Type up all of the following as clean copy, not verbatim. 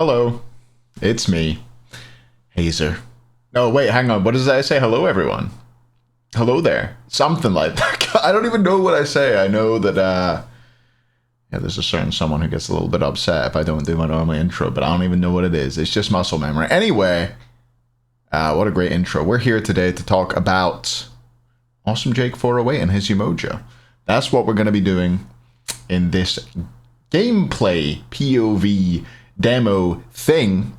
Hello. It's me. Hazer. No, wait, hang on. What does I say? Hello, everyone. Hello there. Something like that. I don't even know what I say. I know that, yeah, there's a certain someone who gets a little bit upset if I don't do my normal intro, but I don't even know what it is. It's just muscle memory. Anyway, what a great intro. We're here today to talk about AwesomeJake408 and his Yemoja. That's what we're going to be doing in this gameplay POV demo thing.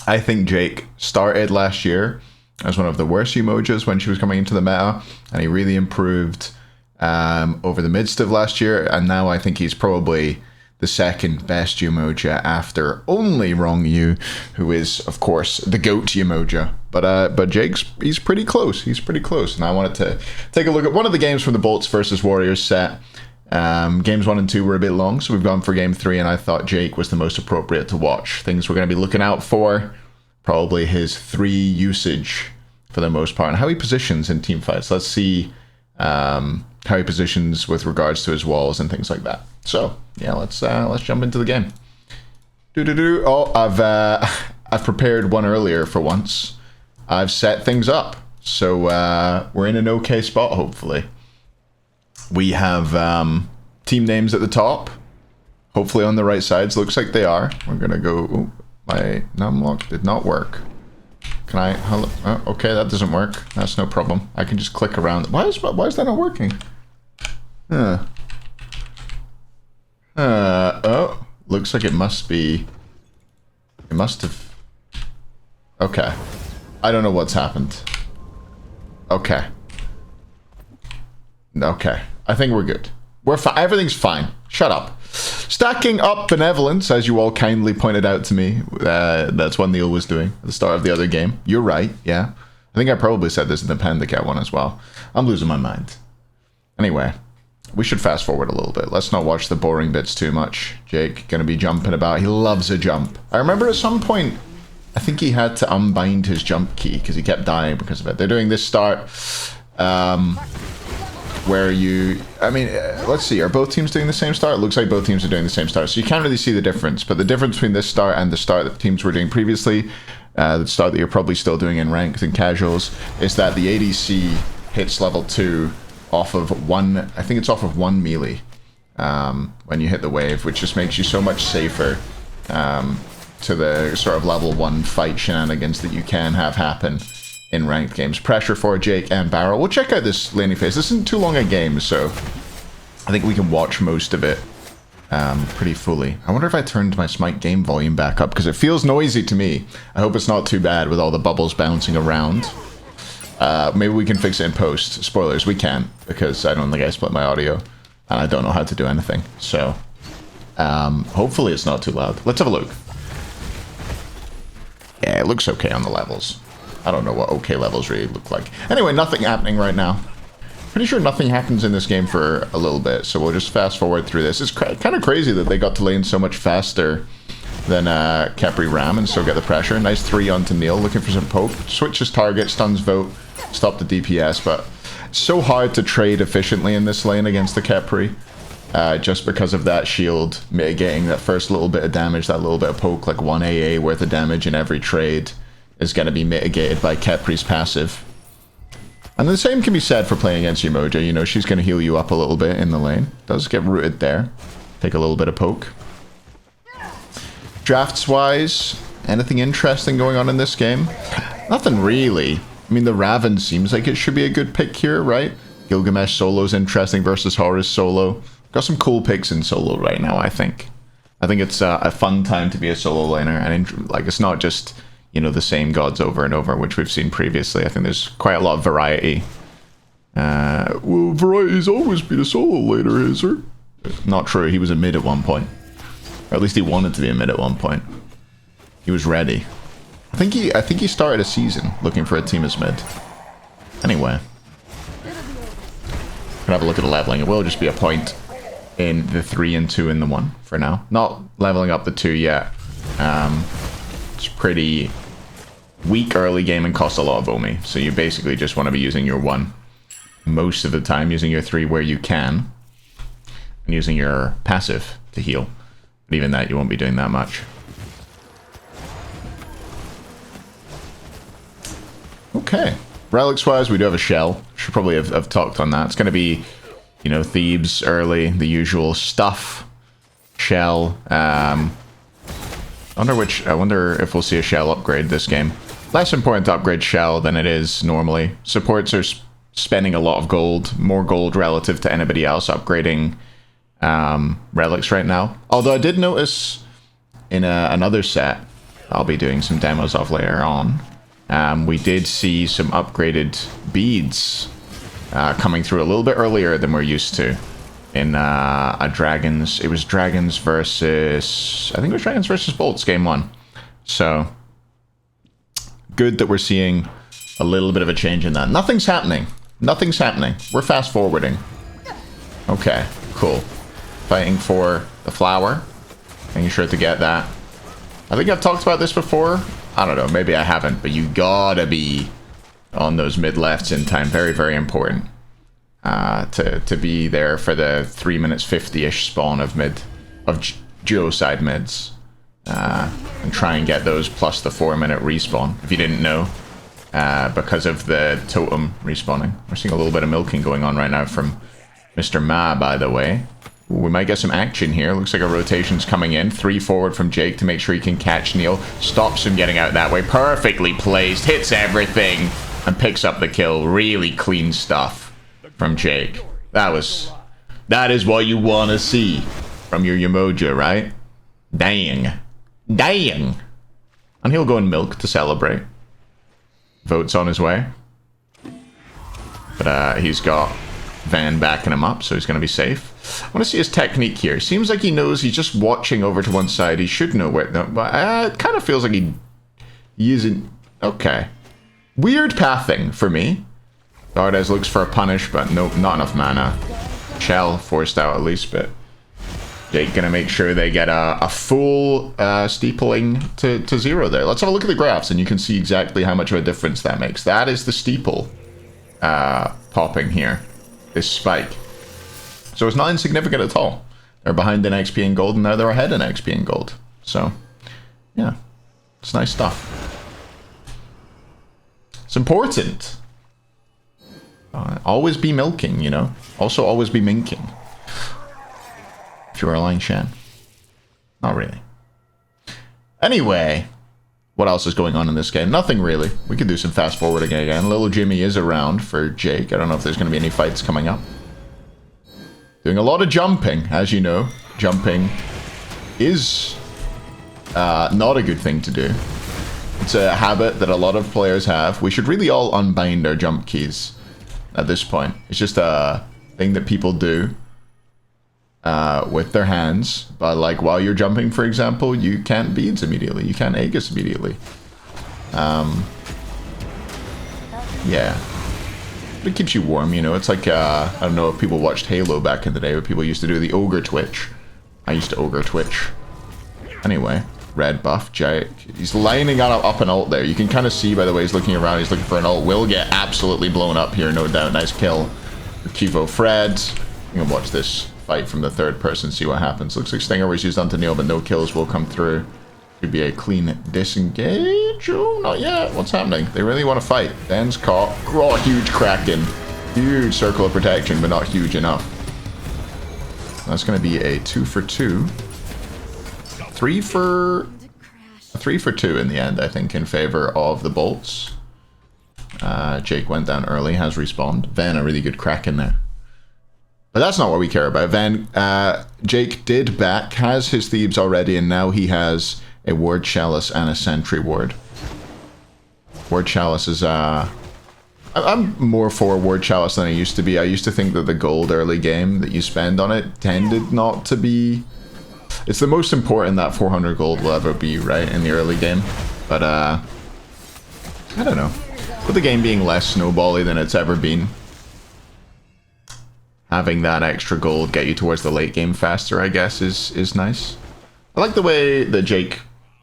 I think Jake started last year as one of the worst Yemojas when she was coming into the meta, and he really improved over the midst of last year, and now I think he's probably the second best Yemoja after only Wrong You, who is, of course, the GOAT Yemoja. But Jake's, he's pretty close. He's pretty close, and I wanted to take a look at one of the games from the Bolts versus Warriors set. Games 1 and 2 were a bit long, so we've gone for game 3, and I thought Jake was the most appropriate to watch. Things we're going to be looking out for, probably his 3 usage for the most part, and how he positions in team fights. Let's see how he positions with regards to his walls and things like that. So yeah, let's jump into the game. Oh, I've prepared one earlier for once. I've set things up, so we're in an okay spot. Hopefully, we have team names at the top. Hopefully on the right sides. Looks like they are. We're gonna go. Ooh, my numlock did not work. Can I? Hello? Oh, okay, that doesn't work. That's no problem. I can just click around. Why is that not working? Oh, looks like it must be. It must have. Okay, I don't know what's happened. Okay. Okay, I think we're good. We're fine. Everything's fine. Shut up. Stacking up benevolence, as you all kindly pointed out to me. That's what Neil was doing at the start of the other game. You're right, yeah. I think I probably said this in the Pandacat one as well. I'm losing my mind. Anyway, we should fast forward a little bit. Let's not watch the boring bits too much. Jake, gonna be jumping about. He loves a jump. I remember at some point, I think he had to unbind his jump key because he kept dying because of it. They're doing this start, where you, I mean, let's see, are both teams doing the same start? It looks like both teams are doing the same start, so you can't really see the difference, but the difference between this start and the start that teams were doing previously, the start that you're probably still doing in ranked and casuals, is that the ADC hits level 2 off of one, I think it's off of 1 melee when you hit the wave, which just makes you so much safer to the sort of level 1 fight shenanigans that you can have happen in ranked games. Pressure for Jake and Barrel. We'll check out this laning phase. This isn't too long a game, so I think we can watch most of it pretty fully. I wonder if I turned my Smite game volume back up, because it feels noisy to me. I hope it's not too bad with all the bubbles bouncing around. Maybe we can fix it in post. Spoilers, we can't, because I don't think I split my audio, and I don't know how to do anything. So, hopefully it's not too loud. Let's have a look. Yeah, it looks okay on the levels. I don't know what okay levels really look like. Anyway, nothing happening right now. Pretty sure nothing happens in this game for a little bit, so we'll just fast forward through this. It's kind of crazy that they got to lane so much faster than Khepri Ram and still get the pressure. Nice 3 onto Neil, looking for some poke. Switches target, stuns vote, stop the DPS, but it's so hard to trade efficiently in this lane against the Khepri. Just because of that shield mitigating that first little bit of damage, that little bit of poke, like 1 AA worth of damage in every trade, is going to be mitigated by Khepri's passive. And the same can be said for playing against Yemoja. You know, she's going to heal you up a little bit in the lane. Does get rooted there. Take a little bit of poke. Drafts-wise, anything interesting going on in this game? Nothing really. I mean, the Raven seems like it should be a good pick here, right? Gilgamesh solo's interesting versus Horus solo. Got some cool picks in solo right now, I think. I think it's a fun time to be a solo laner, and like, it's not just, you know, the same gods over and over, which we've seen previously. I think there's quite a lot of variety. Well, variety's always been a solo laner, Hazer. Not true. He was a mid at one point. Or at least he wanted to be a mid at one point. He was ready. I think he started a season looking for a team as mid. Anyway. Can have a look at the leveling. It will just be a point in the 3 and 2 in the 1 for now. Not leveling up the 2 yet. It's pretty weak early game and costs a lot of OMI. So you basically just want to be using your 1 most of the time, using your 3 where you can, and using your passive to heal. But even that, you won't be doing that much. Okay. Relics-wise, we do have a shell. Should probably have talked on that. It's going to be, you know, Thebes early, the usual stuff. Shell. I wonder if we'll see a shell upgrade this game. Less important to upgrade shell than it is normally. Supports are spending a lot of gold, more gold relative to anybody else upgrading relics right now. Although I did notice in another set I'll be doing some demos of later on, we did see some upgraded beads coming through a little bit earlier than we're used to in a dragons. It was dragons versus, I think it was dragons versus bolts game 1. So good that we're seeing a little bit of a change in that. Nothing's happening. Nothing's happening. We're fast forwarding. Okay, cool. Fighting for the flower. Making sure to get that. I think I've talked about this before. I don't know, maybe I haven't, but you gotta be on those mid-lefts in time. Very, very important to be there for the 3 minutes 50-ish spawn of duo side mids. And try and get those plus the 4-minute respawn, if you didn't know, because of the totem respawning. We're seeing a little bit of milking going on right now from Mr. Ma, by the way. Ooh, we might get some action here. Looks like a rotation's coming in. 3 forward from Jake to make sure he can catch Neil. Stops him getting out that way. Perfectly placed. Hits everything. And picks up the kill. Really clean stuff from Jake. That is what you want to see from your Yemoja, right? Dang. Dang! And he'll go and milk to celebrate. Vote's on his way. But he's got Van backing him up, so he's going to be safe. I want to see his technique here. Seems like he knows he's just watching over to one side. He should know where... No, but it kind of feels like he isn't... Okay. Weird pathing for me. Dardes looks for a punish, but nope, not enough mana. Shell forced out at least, but... Jake gonna make sure they get a full steepling to 0 there. Let's have a look at the graphs and you can see exactly how much of a difference that makes. That is the steeple popping here. This spike. So it's not insignificant at all. They're behind in XP and gold and now they're ahead in XP and gold. So, yeah. It's nice stuff. It's important. Always be milking, you know. Also always be minking. If you're a Line Shan. Not really. Anyway, what else is going on in this game? Nothing really. We could do some fast forwarding again. Little Jimmy is around for Jake. I don't know if there's going to be any fights coming up. Doing a lot of jumping, as you know. Jumping is not a good thing to do. It's a habit that a lot of players have. We should really all unbind our jump keys at this point. It's just a thing that people do. With their hands, but like while you're jumping, for example, you can't beads immediately, you can't Aegis immediately. Yeah, it keeps you warm, you know. It's like I don't know if people watched Halo back in the day, but people used to do the ogre twitch. I used to ogre twitch. Anyway, red buff, Jake. He's lining up an ult there. You can kind of see by the way he's looking around. He's looking for an ult. Will get absolutely blown up here, no doubt. Nice kill for Kivo Fred. You can watch this fight from the third person, see what happens. Looks like Stinger was used onto Neil, but no kills will come through. Should be a clean disengage. Oh, not yet. What's happening? They really want to fight. Dan's caught. Oh, huge Kraken. Huge circle of protection, but not huge enough. That's going to be a 2 for 2. 3 for 2 in the end, I think, in favor of the bolts. Jake went down early, has respawned. Van, a really good Kraken there. But that's not what we care about. Van, Jake did back, has his Thebes already, and now he has a Ward Chalice and a Sentry Ward. Ward Chalice is, I'm more for Ward Chalice than I used to be. I used to think that the gold early game that you spend on it tended not to be... It's the most important that 400 gold will ever be, right, in the early game. But, I don't know. With the game being less snowbally than it's ever been, having that extra gold get you towards the late game faster, I guess, is nice. I like the way that Jake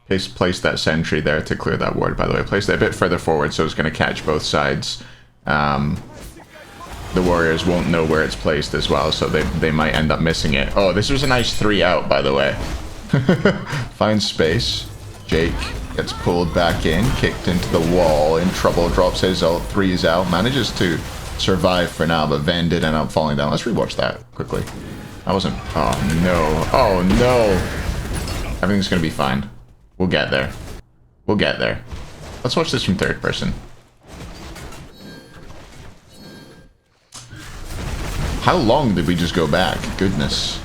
placed that sentry there to clear that ward, by the way. Placed it a bit further forward, so it's going to catch both sides. The warriors won't know where it's placed as well, so they might end up missing it. Oh, this was a nice 3 out, by the way. Find space. Jake gets pulled back in, kicked into the wall, in trouble, drops his ult, 3's out, manages to survive for now, but Ven did end up falling down. Let's rewatch that quickly. That wasn't... Oh, no. Oh, no. Everything's going to be fine. We'll get there. We'll get there. Let's watch this from third person. How long did we just go back? Goodness.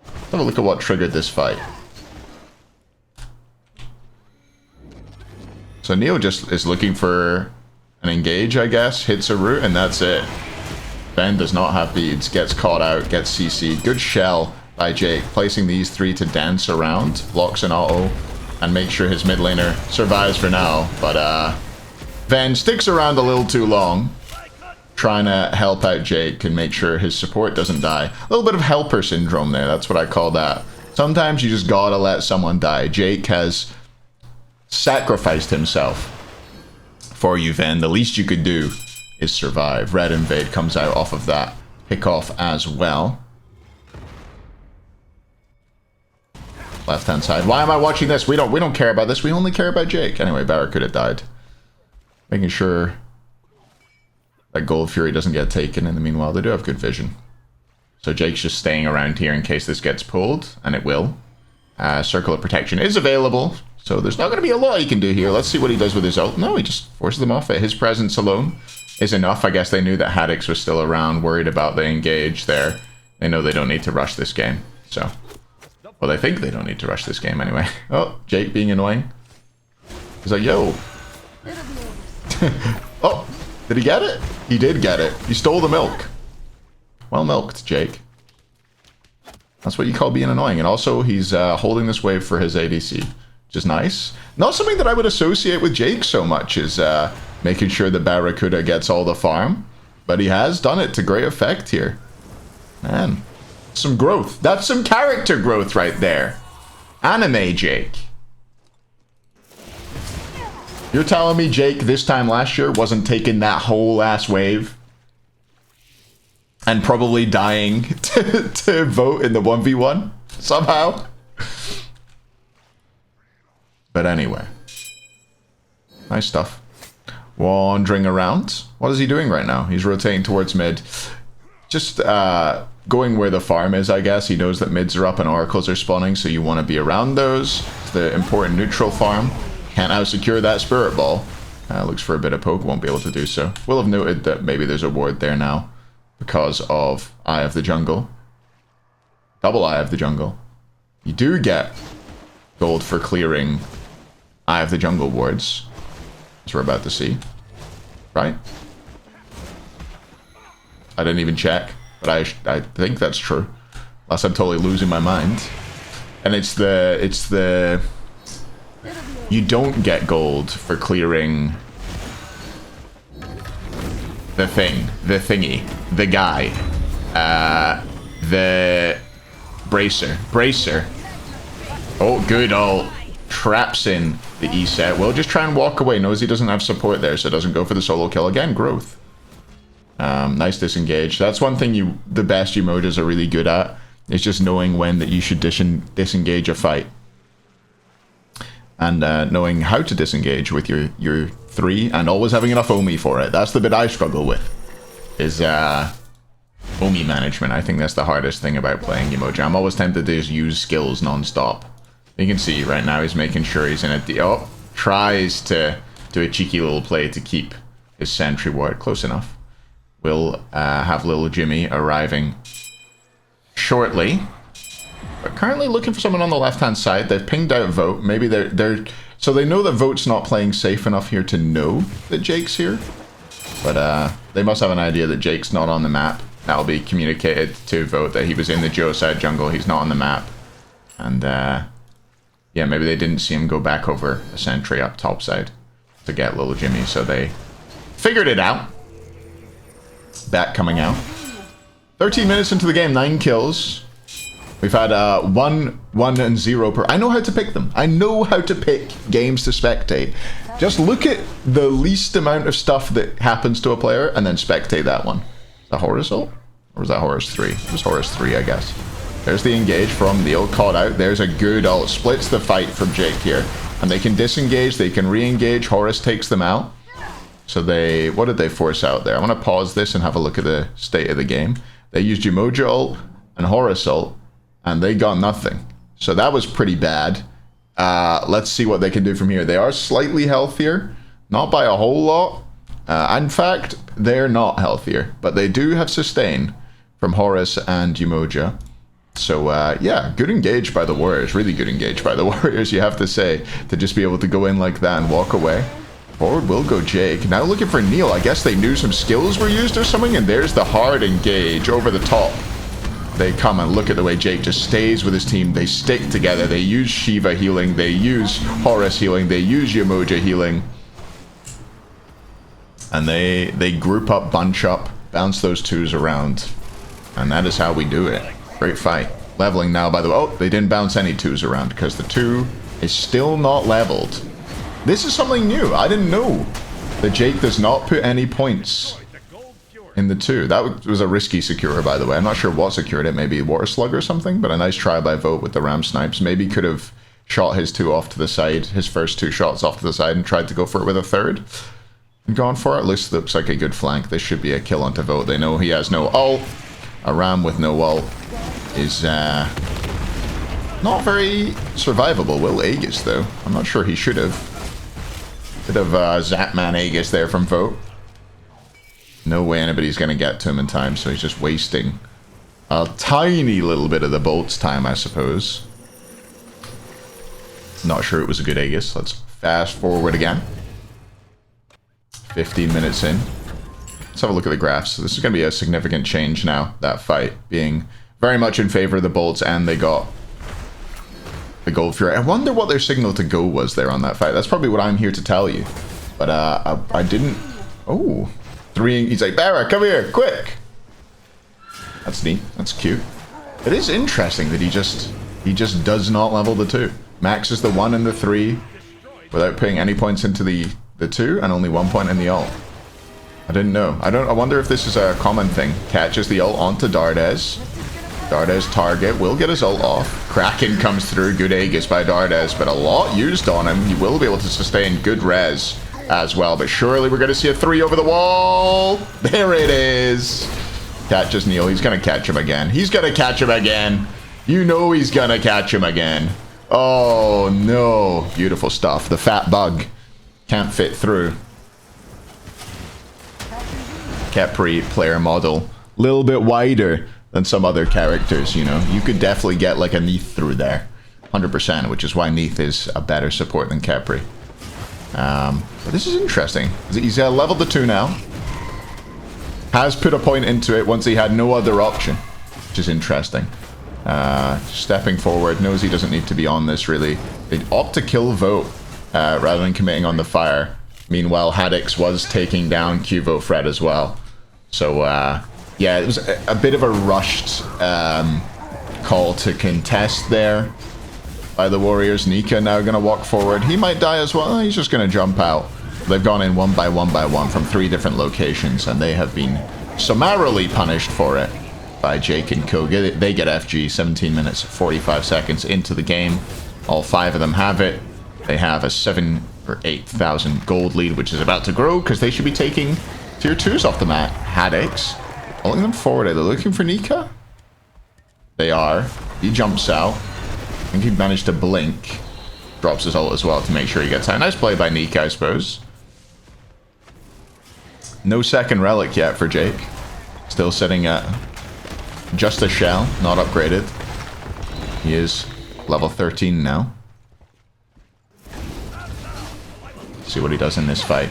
Let's have a look at what triggered this fight. So Neo just is looking for an engage, I guess. Hits a root, and that's it. Ben does not have beads. Gets caught out. Gets CC'd. Good shell by Jake. Placing these 3 to dance around. Blocks an auto. And make sure his mid laner survives for now. But Ven sticks around a little too long. Trying to help out Jake and make sure his support doesn't die. A little bit of helper syndrome there. That's what I call that. Sometimes you just gotta let someone die. Jake has sacrificed himself for you, Ven. The least you could do is survive. Red Invade comes out off of that pick-off as well. Left-hand side. Why am I watching this? We don't care about this. We only care about Jake. Anyway, Barracuda died. Making sure that Gold Fury doesn't get taken in the meanwhile. They do have good vision. So Jake's just staying around here in case this gets pulled, and it will. Circle of Protection is available, so there's not going to be a lot he can do here. Let's see what he does with his ult. No, he just forces them off it. His presence alone is enough. I guess they knew that Haddix was still around, worried about the engage there. They know they don't need to rush this game, so... Well, they think they don't need to rush this game anyway. Oh, Jake being annoying. He's like, yo. Oh, did he get it? He did get it. He stole the milk. Well milked, Jake. That's what you call being annoying. And also, he's holding this wave for his ADC, which is nice. Not something that I would associate with Jake so much is making sure that Barracuda gets all the farm. But he has done it to great effect here. Man. Some growth. That's some character growth right there. Anime Jake. You're telling me Jake this time last year wasn't taking that whole ass wave and probably dying to vote in the 1v1 somehow? But anyway. Nice stuff. Wandering around. What is he doing right now? He's rotating towards mid. Just going where the farm is, I guess. He knows that mids are up and oracles are spawning, so you want to be around those. It's the important neutral farm. Can't out-secure that spirit ball. Looks for a bit of poke, won't be able to do so. Will have noted that maybe there's a ward there now because of Eye of the Jungle. Double Eye of the Jungle. You do get gold for clearing Eye of the Jungle wards, as we're about to see. Right? I didn't even check, but I think that's true. Unless I'm totally losing my mind. And it's the you don't get gold for clearing the thingy, the guy, the bracer. Oh, good ult. Traps in the E set. Will just try and walk away. Knows he doesn't have support there, so doesn't go for the solo kill. Again, growth. Nice disengage. That's one thing the best Yemojas are really good at, is just knowing when that you should disengage a fight. And knowing how to disengage with your 3 and always having enough Omi for it. That's the bit I struggle with, is Omi management. I think that's the hardest thing about playing Yemoja. I'm always tempted to just use skills non-stop. You can see right now he's making sure he's in a... Oh, tries to do a cheeky little play to keep his sentry ward close enough. We'll have little Jimmy arriving shortly. But currently looking for someone on the left-hand side. They've pinged out Vote. Maybe they're... So they know that Vote's not playing safe enough here to know that Jake's here. But they must have an idea that Jake's not on the map. That'll be communicated to Vote that he was in the Geoside jungle. He's not on the map. And yeah, maybe they didn't see him go back over a sentry up top side to get little Jimmy. So they figured it out. Bat coming out. 13 minutes into the game, 9 kills. We've had 1, 1, and 0 per... I know how to pick them. I know how to pick games to spectate. Just look at the least amount of stuff that happens to a player and then spectate that one. Is that Horus ult? Or was that Horus 3? It was Horus 3, I guess. There's the engage from the ult caught out. There's a good ult. Splits the fight from Jake here. And they can disengage. They can re-engage. Horus takes them out. So they... What did they force out there? I'm going to pause this and have a look at the state of the game. They used Yemoja ult and Horus ult. And they got nothing. So that was pretty bad. Let's see what they can do from here. They are slightly healthier. Not by a whole lot. In fact, they're not healthier. But they do have sustain from Horus and Yemoja. So, yeah, good engage by the Warriors. Really good engage by the Warriors, you have to say. To just be able to go in like that and walk away. Forward will go Jake. Now looking for Neil. I guess they knew some skills were used or something. And there's the hard engage over the top. They come and look at the way Jake just stays with his team. They stick together. They use Shiva healing. They use Horus healing. They use Yemoja healing. And they group up, bunch up, bounce those twos around. And that is how we do it. Great fight. Leveling now, by the way. Oh, they didn't bounce any twos around because the 2 is still not leveled. This is something new. I didn't know that Jake does not put any points in the 2. That was a risky secure, by the way. I'm not sure what secured it. Maybe Water Slug or something, but a nice try by Vote with the Ram Snipes. Maybe could have shot his 2 off to the side, his first 2 shots off to the side and tried to go for it with a 3rd. And gone for it. Looks like a good flank. This should be a kill onto Vote. They know he has no ult. A Ram with no ult is not very survivable. Will Aegis, though. I'm not sure he should have. Bit of Zapman Aegis there from Vote. No way anybody's going to get to him in time, so he's just wasting a tiny little bit of the bolt's time, I suppose. Not sure it was a good Aegis. Let's fast forward again. 15 minutes in. Let's have a look at the graphs. This is going to be a significant change now, that fight being very much in favor of the bolts, and they got the Gold Fury. I wonder what their signal to go was there on that fight. That's probably what I'm here to tell you. But I didn't... Oh, 3... He's like, Barra, come here, quick! That's neat. That's cute. It is interesting that he just does not level the 2. Maxes the 1 and the 3 without putting any points into the 2 and only 1 point in the ult. I didn't know. I wonder if this is a common thing. Catches the ult onto Dardes. Dardes target will get his ult off. Kraken comes through. Good Aegis by Dardes, but a lot used on him. He will be able to sustain good res as well. But surely we're going to see a 3 over the wall. There it is. Catches Neil. He's going to catch him again. He's going to catch him again. You know he's going to catch him again. Oh, no. Beautiful stuff. The fat bug can't fit through. Khepri player model. A little bit wider than some other characters, you know. You could definitely get like a Neith through there. 100%, which is why Neith is a better support than Khepri. But this is interesting. He's leveled the 2 now. Has put a point into it once he had no other option, which is interesting. Stepping forward, knows he doesn't need to be on this really. They opt to kill Vote rather than committing on the fire. Meanwhile, Haddix was taking down Q-Vote Fred as well. So, yeah, it was a bit of a rushed call to contest there by the Warriors. Nika now going to walk forward. He might die as well. He's just going to jump out. They've gone in one by one from 3 different locations, and they have been summarily punished for it by Jake and Co. They get FG 17 minutes, 45 seconds into the game. All 5 of them have it. They have a 7 or 8,000 gold lead, which is about to grow because they should be taking tier 2s off the mat. Haddix pulling them forward. Are they looking for Nika? They are. He jumps out. I think he managed to blink. Drops his ult as well to make sure he gets out. Nice play by Nika, I suppose. No second relic yet for Jake. Still sitting at just a shell, not upgraded. He is level 13 now. See what he does in this fight.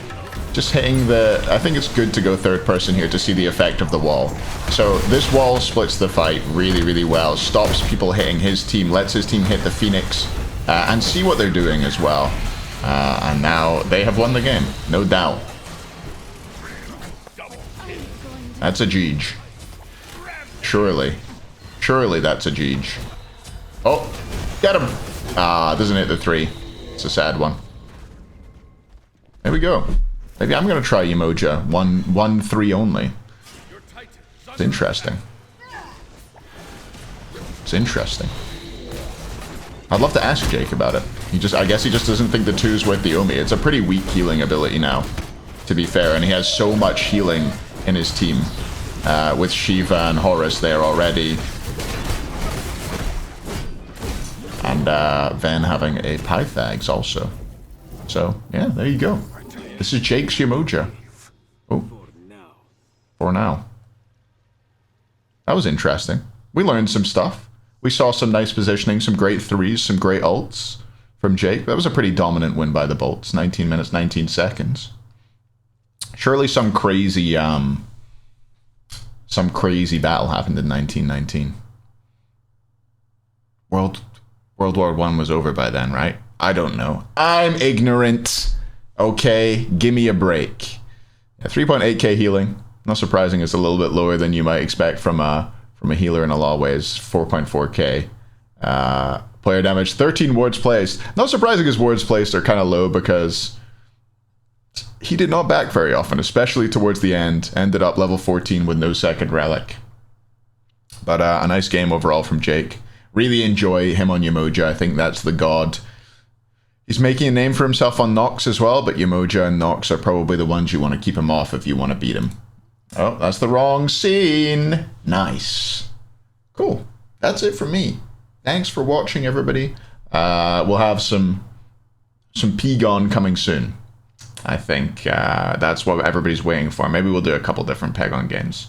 Just hitting the... I think it's good to go third person here to see the effect of the wall. So this wall splits the fight really, really well. Stops people hitting his team, lets his team hit the Phoenix, and see what they're doing as well. And now they have won the game, no doubt. That's a Jeej. Surely. Surely that's a Jeej. Oh, get him! Doesn't hit the 3. It's a sad one. There we go. Maybe I'm going to try Yemoja. 1-3 only. It's interesting. It's interesting. I'd love to ask Jake about it. I guess he just doesn't think the 2's worth the Omi. It's a pretty weak healing ability now, to be fair, and he has so much healing in his team with Shiva and Horus there already. And Ven having a Pythags also. So, yeah, there you go. This is Jake's Yemoja. Oh. For now. That was interesting. We learned some stuff. We saw some nice positioning, some great 3s, some great ults from Jake. That was a pretty dominant win by the Bolts. 19 minutes, 19 seconds. Surely some crazy battle happened in 1919. World War I was over by then, right? I don't know. I'm ignorant. Okay, give me a break. Yeah, 3.8k healing. Not surprising, it's a little bit lower than you might expect from a healer in a lot of ways. 4.4k. Player damage, 13 wards placed. Not surprising his wards placed are kind of low because he did not back very often, especially towards the end. Ended up level 14 with no second relic. But a nice game overall from Jake. Really enjoy him on Yemoja. I think that's the god. He's making a name for himself on Nox as well, but Yemoja and Nox are probably the ones you want to keep him off if you want to beat him. Oh, that's the wrong scene. Nice. Cool. That's it for me. Thanks for watching, everybody. We'll have some P-Gon coming soon. I think that's what everybody's waiting for. Maybe we'll do a couple different P-Gon games.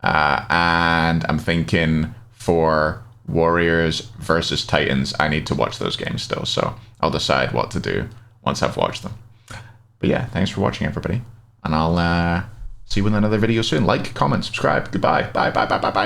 And I'm thinking for Warriors versus Titans, I need to watch those games still. So I'll decide what to do once I've watched them. But yeah, thanks for watching, everybody. And I'll see you in another video soon. Like, comment, subscribe. Goodbye. Bye, bye, bye, bye, bye.